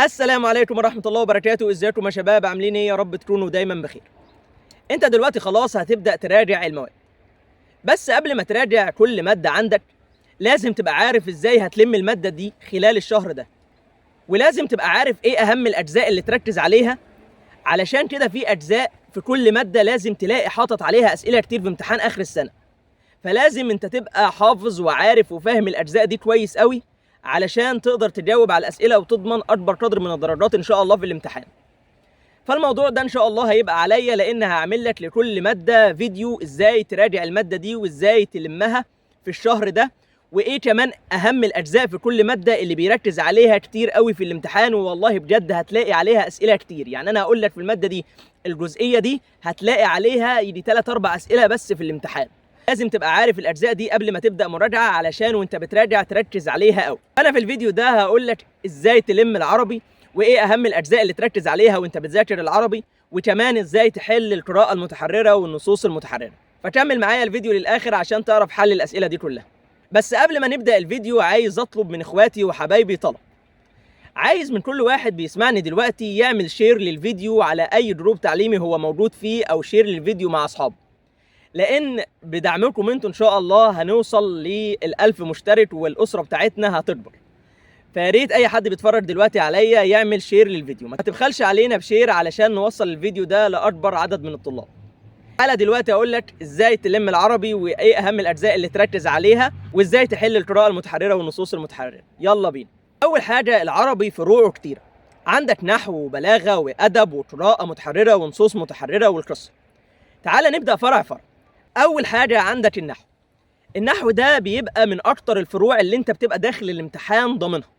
السلام عليكم ورحمة الله وبركاته. ازيكم يا شباب؟ عاملين ايه؟ يا رب تكونوا دايما بخير. انت دلوقتي خلاص هتبدأ تراجع المواد، بس قبل ما تراجع كل مادة عندك لازم تبقى عارف ازاي هتلم المادة دي خلال الشهر ده، ولازم تبقى عارف ايه اهم الاجزاء اللي تركز عليها. علشان كده في اجزاء في كل مادة لازم تلاقي حاطط عليها اسئلة كتير في امتحان اخر السنة، فلازم انت تبقى حافظ وعارف وفاهم الاجزاء دي كويس قوي علشان تقدر تجاوب على الاسئلة وتضمن اكبر قدر من الدرجات ان شاء الله في الامتحان. فالموضوع ده ان شاء الله هيبقى عليا، لان هعمل لك لكل ماده فيديو ازاي تراجع الماده دي وازاي تلمها في الشهر ده، وايه كمان اهم الاجزاء في كل ماده اللي بيركز عليها كتير قوي في الامتحان. والله بجد هتلاقي عليها اسئله كتير، يعني انا هقول لك في الماده دي الجزئيه دي هتلاقي عليها يجي 3 4 اسئله بس في الامتحان. لازم تبقى عارف الاجزاء دي قبل ما تبدا مراجعه علشان وانت بتراجع تركز عليها قوي. انا في الفيديو ده هقول لك ازاي تلم العربي، وايه اهم الاجزاء اللي تركز عليها وانت بتذاكر العربي، وكمان ازاي تحل القراءه المتحرره والنصوص المتحرره. فكمل معايا الفيديو للاخر عشان تعرف حل الاسئله دي كلها. بس قبل ما نبدا الفيديو عايز اطلب من اخواتي وحبايبي طلب. عايز من كل واحد بيسمعني دلوقتي يعمل شير للفيديو على اي جروب تعليمي هو موجود فيه، او شير للفيديو مع اصحابه، لان بدعمكم انتوا ان شاء الله هنوصل ل1000 مشترك والاسره بتاعتنا هتكبر. فيا ريت اي حد بيتفرج دلوقتي عليا يعمل شير للفيديو، ما تبخلش علينا بشير علشان نوصل الفيديو ده لاكبر عدد من الطلاب. تعالى دلوقتي اقول لك ازاي تلم العربي، وايه اهم الاجزاء اللي تركز عليها، وازاي تحل القراءه المتحرره والنصوص المتحرره. يلا بينا. اول حاجه، العربي فروعه كتيره، عندك نحو وبلاغه وادب وقراءه متحرره ونصوص متحرره والقصه. تعالى نبدا فرع فرع. اول حاجه عندك النحو. النحو ده بيبقى من اكتر الفروع اللي انت بتبقى داخل الامتحان ضامنها،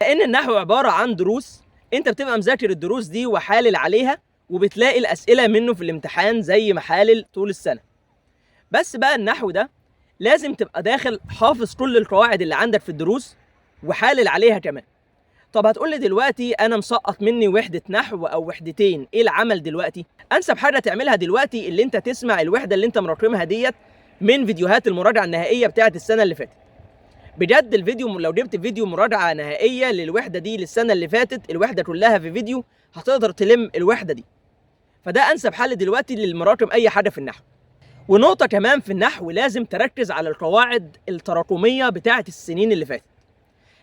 لان النحو عباره عن دروس انت بتبقى مذاكر الدروس دي وحالل عليها، وبتلاقي الاسئله منه في الامتحان زي ما حالل طول السنه. بس بقى النحو ده لازم تبقى داخل حافظ كل القواعد اللي عندك في الدروس وحالل عليها كمان. طب هتقولي دلوقتي انا مسقط مني وحده نحو او وحدتين، ايه العمل دلوقتي؟ انسب حاجه تعملها دلوقتي اللي انت تسمع الوحده اللي انت مراكمها ديت من فيديوهات المراجعه النهائيه بتاعه السنه اللي فاتت. بجد الفيديو لو جبت فيديو مراجعه نهائيه للوحده دي للسنه اللي فاتت، الوحده كلها في فيديو، هتقدر تلم الوحده دي. فده انسب حل دلوقتي للمراكم اي حاجه في النحو. ونقطه كمان في النحو، لازم تركز على القواعد التراكميه بتاعه السنين اللي فاتت.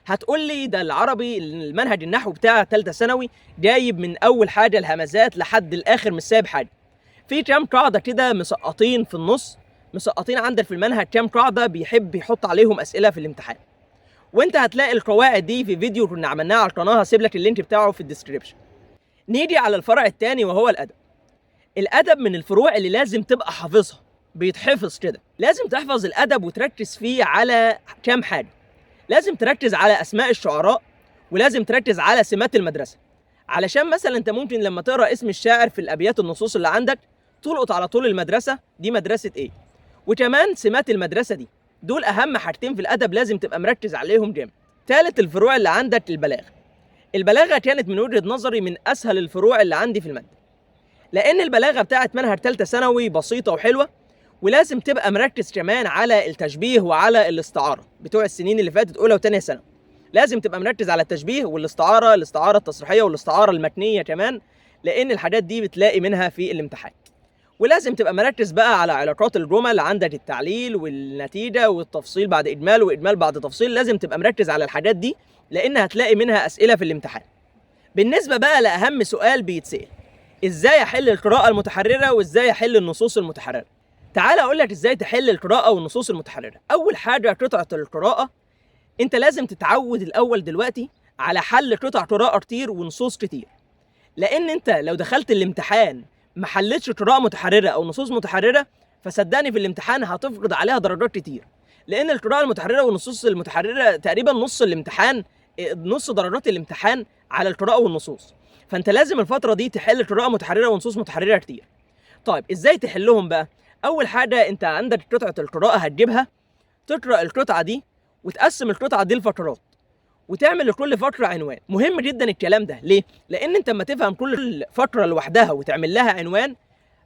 هتقول لي ده العربي المنهج النحو بتاع ثالثه ثانوي جايب من اول حاجه الهمزات لحد الاخر مش سايب حاجه. في كام قاعده كده مسقطين في النص، مسقطين عندك في المنهج كام قاعده بيحب يحط عليهم اسئله في الامتحان. وانت هتلاقي القواعد دي في فيديو كنا عملناه على القناه، هسيب لك اللينك بتاعه في الديسكريبشن. نيجي على الفرع الثاني وهو الادب. الادب من الفروع اللي لازم تبقى حافظها، بيتحفظ كده. لازم تحفظ الادب وتركز فيه على كام حاجه. لازم تركز على اسماء الشعراء، ولازم تركز على سمات المدرسه، علشان مثلا انت ممكن لما تقرا اسم الشاعر في الابيات النصوص اللي عندك تلقط على طول المدرسه دي مدرسه ايه، وكمان سمات المدرسه دي. دول اهم حاجتين في الادب لازم تبقى مركز عليهم جامد. ثالث الفروع اللي عندك البلاغه. البلاغه كانت من وجهه نظري من اسهل الفروع اللي عندي في الماده، لان البلاغه بتاعت منهج ثالثه ثانوي بسيطه وحلوه، ولازم تبقى مركز كمان على التشبيه وعلى الاستعاره بتوع السنين اللي فاتت اولى وثانيه ثانوي. لازم تبقى مركز على التشبيه والاستعاره، الاستعاره التصريحيه والاستعاره المتنيه كمان، لان الحاجات دي بتلاقي منها في الامتحان. ولازم تبقى مركز بقى على علاقات الجمل، عندك التعليل والنتيجه والتفصيل بعد اجمال واجمال بعد تفصيل. لازم تبقى مركز على الحاجات دي لان هتلاقي منها اسئله في الامتحان. بالنسبه بقى لاهم سؤال بيتسال، ازاي احل القراءه المتحرره وازاي احل النصوص المتحرره. تعال اقول لك ازاي تحل القراءه والنصوص المتحرره. اول حاجه قطعه القراءه، انت لازم تتعود الاول دلوقتي على حل قطع قراءه كتير ونصوص كتير، لان انت لو دخلت الامتحان ما حلتش قراءه متحرره او نصوص متحرره، فصدقني في الامتحان هتفقد عليها درجات كتير، لان القراءه المتحرره والنصوص المتحرره تقريبا نص الامتحان، نص درجات الامتحان على القراءه والنصوص. فانت لازم الفتره دي تحل قراءه متحرره ونصوص متحرره كتير. طيب ازاي تحلهم بقى؟ اول حاجه انت عندك قطعه القراءه هتجيبها، تقرا القطعه دي وتقسم القطعه دي لفترات، وتعمل لكل فتره عنوان. مهم جدا الكلام ده، ليه؟ لان انت اما تفهم كل فتره لوحدها وتعمل لها عنوان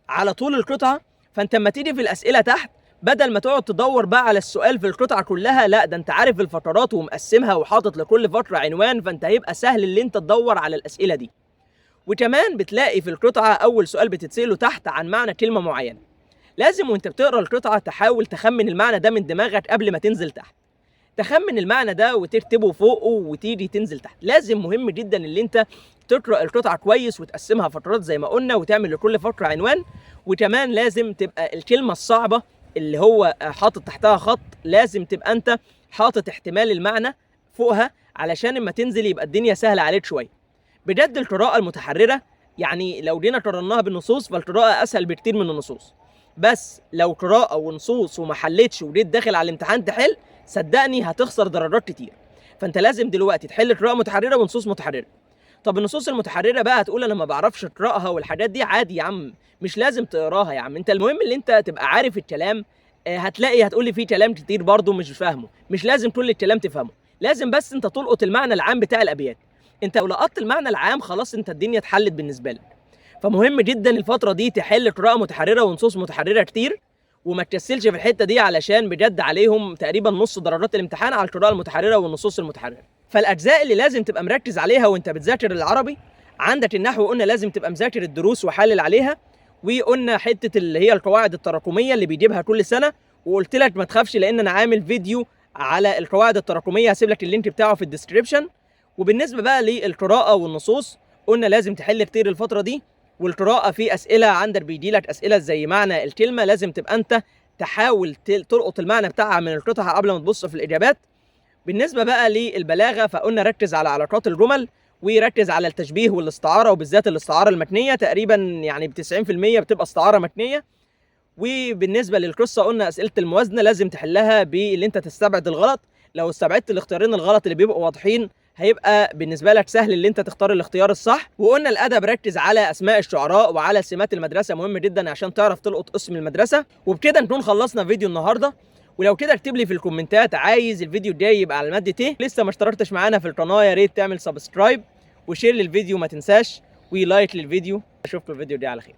على طول القطعه، فانت اما تيجي في الاسئله تحت بدل ما تقعد تدور بقى على السؤال في القطعه كلها، لا ده انت عارف الفترات ومقسمها وحاطط لكل فتره عنوان، فانت هيبقى سهل اللي انت تدور على الاسئله دي. وكمان بتلاقي في القطعه اول سؤال بتتساله تحت عن معنى كلمه معينه. لازم وانت بتقرا القطعه تحاول تخمن المعنى ده من دماغك قبل ما تنزل تحت. تخمن المعنى ده وتكتبه فوقه وتيجي تنزل تحت. لازم مهم جدا اللي انت تقرا القطعه كويس وتقسمها فترات زي ما قلنا، وتعمل لكل فقره عنوان. وكمان لازم تبقى الكلمه الصعبه اللي هو حاطط تحتها خط لازم تبقى انت حاطط احتمال المعنى فوقها، علشان اما تنزل يبقى الدنيا سهله عليك شويه. بجد القراءه المتحرره يعني لو جينا قارناها بالنصوص فالقراءه اسهل بكتير من النصوص، بس لو قراءه ونصوص وما حلتش وجيت داخل على الامتحان تحل، صدقني هتخسر درجات كتير. فانت لازم دلوقتي تحل قراءه متحرره ونصوص متحرره. طب النصوص المتحرره بقى هتقول انا ما بعرفش اقراها والحاجات دي، عادي يا عم، مش لازم تقراها يا عم. انت المهم اللي انت تبقى عارف الكلام. هتقول لي فيه كلام كتير برضه مش فاهمه، مش لازم كل الكلام تفهمه، لازم بس انت تلقط المعنى العام بتاع الابيات. انت لو لقطت المعنى العام خلاص انت الدنيا اتحلت بالنسبه لك. فمهم جدا الفتره دي تحل قراءه متحرره ونصوص متحرره كتير، وما تكسلش في الحته دي علشان بجد عليهم تقريبا نص درجات الامتحان على القراءه المتحرره والنصوص المتحرره. فالاجزاء اللي لازم تبقى مركز عليها وانت بتذاكر العربي، عندك النحو قلنا لازم تبقى مذاكر الدروس وحلل عليها، وقلنا حته اللي هي القواعد التراكميه اللي بيجيبها كل سنه، وقلت لك ما تخافش لان انا عامل فيديو على القواعد التراكميه، هسيب لك اللينك بتاعه في الديسكريبشن. وبالنسبه بقى للقراءه والنصوص قلنا لازم تحل كتير الفتره دي. والقراءه في اسئله عندك بيجي لك اسئله زي معنى الكلمه، لازم تبقى انت تحاول تلقط المعنى بتاعها من القطعه قبل ما تبص في الاجابات. بالنسبه بقى للبلاغه فقلنا ركز على علاقات الجمل، وركز على التشبيه والاستعاره، وبالذات الاستعاره المتنيه تقريبا يعني ب 90% بتبقى استعاره متنيه. وبالنسبه للقصه قلنا اسئله الموازنه لازم تحلها باللي انت تستبعد الغلط. لو استبعدت الاختيارين الغلط اللي بيبقوا واضحين هيبقى بالنسبه لك سهل اللي انت تختار الاختيار الصح. وقلنا الادب ركز على اسماء الشعراء وعلى سمات المدرسه، مهم جدا عشان تعرف تلقط اسم المدرسه. وبكده نكون خلصنا فيديو النهارده. ولو كده اكتب لي في الكومنتات عايز الفيديو الجاي يبقى على مادة ايه. لسه ما اشتركتش معانا في القناه يا ريت تعمل سبسكرايب وشير للفيديو ما تنساش، ولايك للفيديو. اشوفكم الفيديو الجاي على خير.